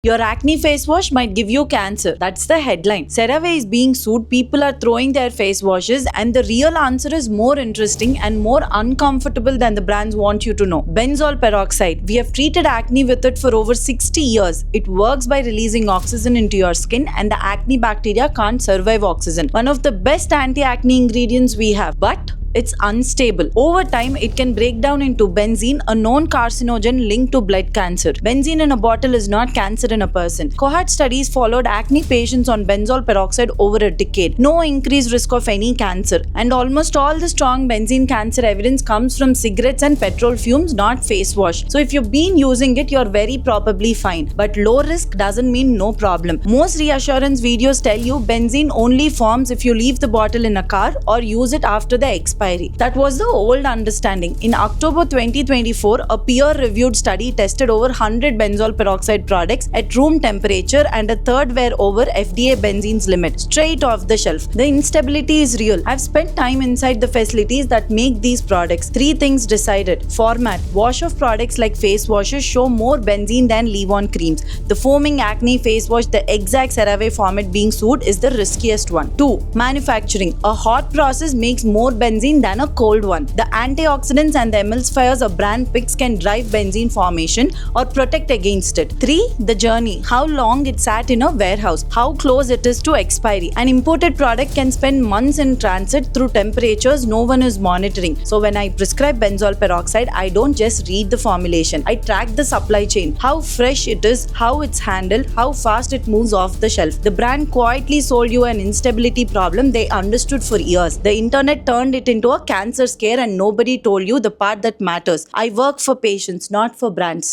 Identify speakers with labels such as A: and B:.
A: Your acne face wash might give you cancer. That's the headline. CeraVe is being sued. People are throwing their face washes, and the real answer is more interesting and more uncomfortable than the brands want you to know. Benzol peroxide. We have treated acne with it for over 60 years. It works by releasing oxygen into your skin, and the acne bacteria can't survive oxygen. One of the best anti-acne ingredients we have. But it's unstable. Over time, it can break down into benzene, a known carcinogen linked to blood cancer. Benzene in a bottle is not cancer in a person. Cohort studies followed acne patients on benzol peroxide over a decade. No increased risk of any cancer. And almost all the strong benzene cancer evidence comes from cigarettes and petrol fumes, not face wash. So if you've been using it, you're very probably fine. But low risk doesn't mean no problem. Most reassurance videos tell you benzene only forms if you leave the bottle in a car or use it after the expiry. That was the old understanding. In October 2024, a peer-reviewed study tested over 100 benzol peroxide products at room temperature, and a third were over FDA benzene's limit, straight off the shelf. The instability is real. I've spent time inside the facilities that make these products. 3 things decided. Format. Wash-off products like face washes show more benzene than leave-on creams. The foaming acne face wash, the exact CeraVe format being sued, is the riskiest one. 2. Manufacturing. A hot process makes more benzene than a cold one. The antioxidants and the emulsifiers a brand picks can drive benzene formation or protect against it. 3. The journey. How long it sat in a warehouse. How close it is to expiry. An imported product can spend months in transit through temperatures no one is monitoring. So when I prescribe benzol peroxide, I don't just read the formulation. I track the supply chain. How fresh it is, how it's handled, how fast it moves off the shelf. The brand quietly sold you an instability problem they understood for years. The internet turned it into a cancer scare, and nobody told you the part that matters. I work for patients, not for brands.